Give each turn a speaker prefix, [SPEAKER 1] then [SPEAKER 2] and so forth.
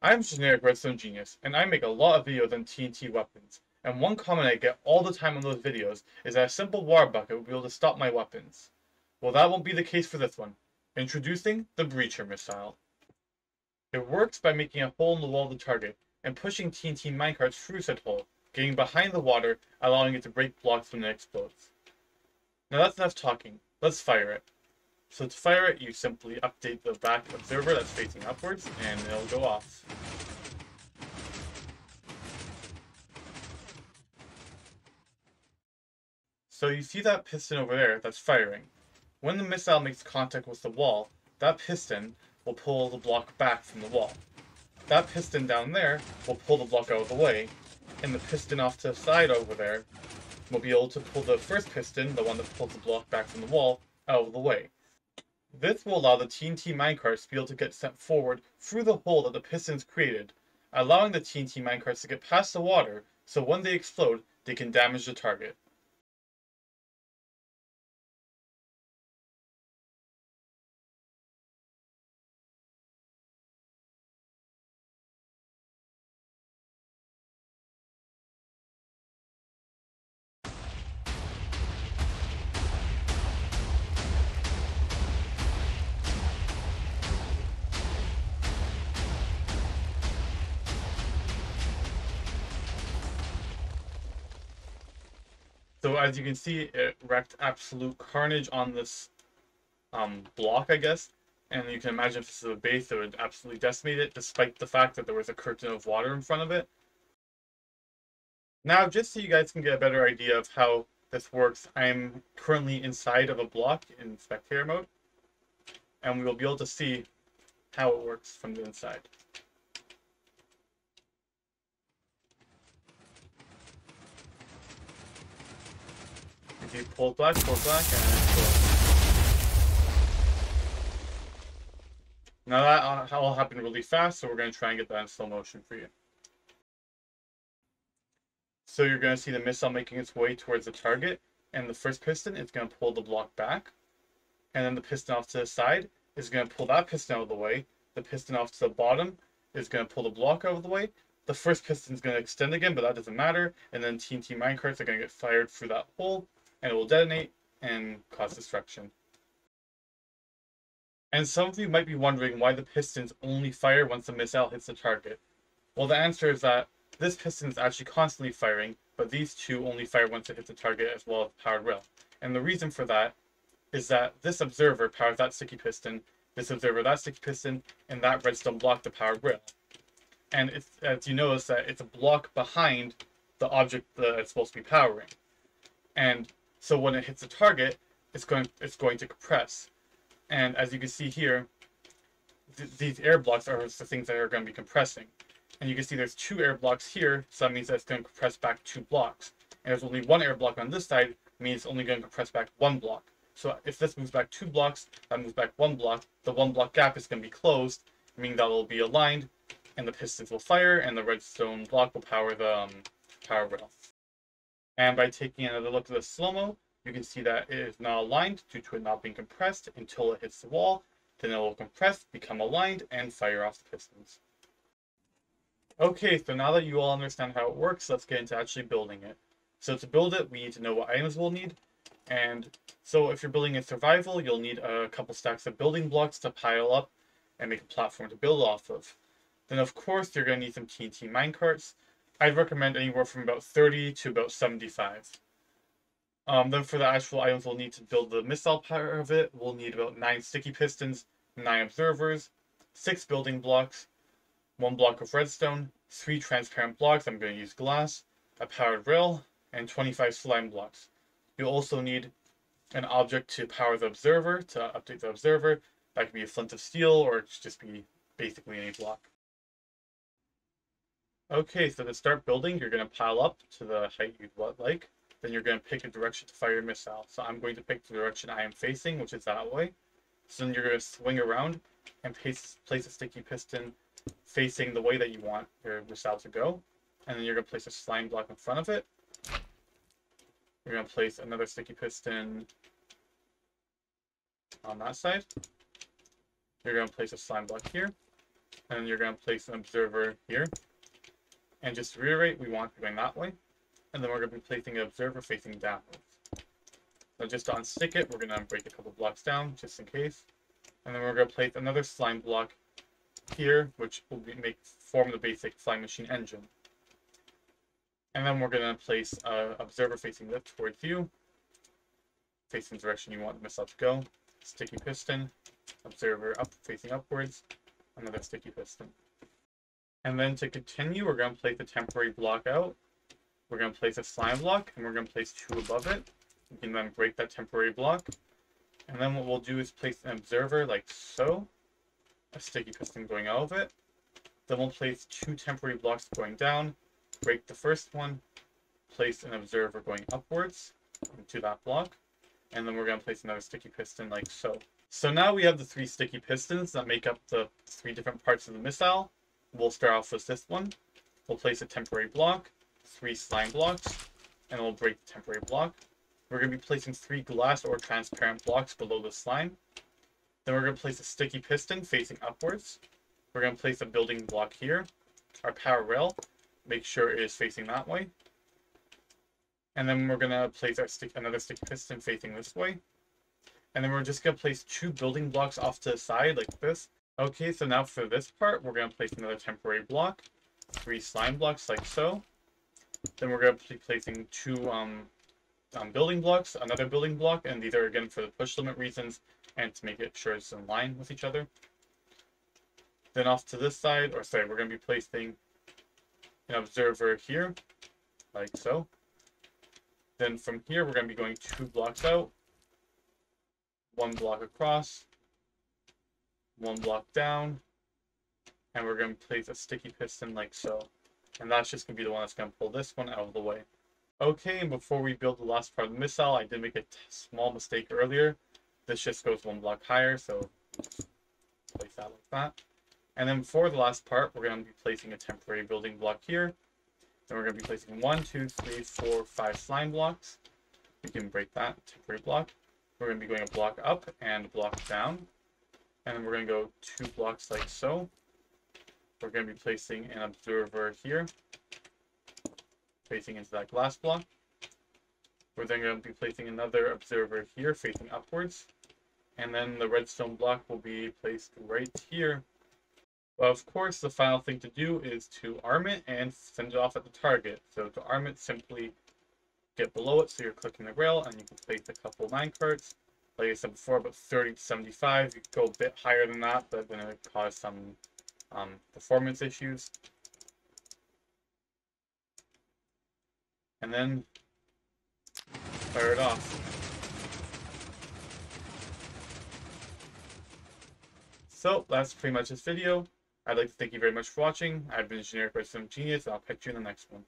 [SPEAKER 1] I'm Generic Redstone Genius, and I make a lot of videos on TNT weapons, and one comment I get all the time on those videos is that a simple water bucket will be able to stop my weapons. Well, that won't be the case for this one. Introducing the Breacher Missile. It works by making a hole in the wall of the target, and pushing TNT minecarts through said hole, getting behind the water, allowing it to break blocks when it explodes. Now that's enough talking, let's fire it. So to fire it, you simply update the back observer that's facing upwards, and it'll go off. So you see that piston over there that's firing. When the missile makes contact with the wall, that piston will pull the block back from the wall. That piston down there will pull the block out of the way, and the piston off to the side over there will be able to pull the first piston, the one that pulls the block back from the wall, out of the way. This will allow the TNT minecarts to be able to get sent forward through the hole that the pistons created, allowing the TNT minecarts to get past the water so when they explode, they can damage the target. So as you can see, it wreaked absolute carnage on this block, I guess. And you can imagine if this is a base, it would absolutely decimate it, despite the fact that there was a curtain of water in front of it. Now, just so you guys can get a better idea of how this works, I'm currently inside of a block in spectator mode, and we will be able to see how it works from the inside. If you pull back, and now that all happened really fast, so we're going to try and get that in slow motion for you. So you're going to see the missile making its way towards the target, and the first piston is going to pull the block back, and then the piston off to the side is going to pull that piston out of the way. The piston off to the bottom is going to pull the block out of the way. The first piston is going to extend again, but that doesn't matter, and then TNT minecarts are going to get fired through that hole, and it will detonate and cause destruction. And some of you might be wondering why the pistons only fire once the missile hits the target. Well, the answer is that this piston is actually constantly firing, but these two only fire once it hits the target as well as the powered rail. And the reason for that is that this observer powers that sticky piston, this observer that sticky piston, and that redstone block the powered rail. And it's, as you notice, that it's a block behind the object that it's supposed to be powering. And so when it hits the target, it's going to compress. And as you can see here, these air blocks are the things that are going to be compressing. And you can see there's two air blocks here, so that means that it's going to compress back 2 blocks. And there's only one air block on this side, it means it's only going to compress back 1 block. So if this moves back 2 blocks, that moves back 1 block, the 1 block gap is going to be closed, meaning that it will be aligned, and the pistons will fire, and the redstone block will power the power rail. And by taking another look at the slow-mo, you can see that it is now aligned due to it not being compressed until it hits the wall. Then it will compress, become aligned, and fire off the pistons. Okay, so now that you all understand how it works, let's get into actually building it. So to build it, we need to know what items we'll need. And so if you're building in survival, you'll need a couple stacks of building blocks to pile up and make a platform to build off of. Then of course, you're going to need some TNT minecarts. I'd recommend anywhere from about 30 to about 75. Then for the actual items we'll need to build the missile part of it, we'll need about 9 sticky pistons, 9 observers, 6 building blocks, 1 block of redstone, 3 transparent blocks, I'm going to use glass, a powered rail, and 25 slime blocks. You'll also need an object to power the observer, to update the observer. That could be a flint of steel, or it could just be basically any block. Okay, so to start building, you're going to pile up to the height you'd like. Then you're going to pick a direction to fire your missile. So I'm going to pick the direction I am facing, which is that way. So then you're going to swing around and place a sticky piston facing the way that you want your missile to go. And then you're going to place a slime block in front of it. You're going to place another sticky piston on that side. You're going to place a slime block here. And then you're going to place an observer here. And just to reiterate, we want it going that way. And then we're going to be placing an observer facing downwards. So just to unstick it, we're going to break a couple blocks down, just in case. And then we're going to place another slime block here, which will form the basic flying machine engine. And then we're going to place an observer facing left towards you, facing the direction you want the missile to go. Sticky piston, observer up facing upwards, another sticky piston. And then to continue, we're going to place a temporary block out. We're going to place a slime block, and we're going to place two above it. We can then break that temporary block. And then what we'll do is place an observer like so. A sticky piston going out of it. Then we'll place two temporary blocks going down. Break the first one. Place an observer going upwards to that block. And then we're going to place another sticky piston like so. So now we have the three sticky pistons that make up the three different parts of the missile. We'll start off with this one. We'll place a temporary block, three slime blocks, and we'll break the temporary block. We're going to be placing three glass or transparent blocks below the slime. Then we're going to place a sticky piston facing upwards. We're going to place a building block here. Our power rail, make sure it is facing that way. And then we're going to place our another sticky piston facing this way. And then we're just going to place two building blocks off to the side like this. Okay, so now for this part, we're going to place another temporary block, three slime blocks like so. Then we're going to be placing two building blocks, another building block, and these are again for the push limit reasons and to make it sure it's in line with each other. Then off to this side, or sorry, we're going to be placing an observer here, like so. Then from here, we're going to be going two blocks out, one block across, one block down, and we're going to place a sticky piston like so. And that's just going to be the one that's going to pull this one out of the way. Okay, and before we build the last part of the missile, I did make a small mistake earlier. This just goes one block higher, so place that like that. And then for the last part, we're going to be placing a temporary building block here. Then we're going to be placing 1, 2, 3, 4, 5 slime blocks. We can break that temporary block. We're going to be going a block up and a block down. And then we're going to go two blocks like so. We're going to be placing an observer here, facing into that glass block. We're then going to be placing another observer here, facing upwards. And then the redstone block will be placed right here. Well, of course, the final thing to do is to arm it and send it off at the target. So to arm it, simply get below it, so you're clicking the rail, and you can place a couple minecarts. Like I said before, about 30 to 75. You could go a bit higher than that, but then it would cause some performance issues. And then fire it off. So that's pretty much this video. I'd like to thank you very much for watching. I've been Generic Redstone Genius, and I'll catch you in the next one.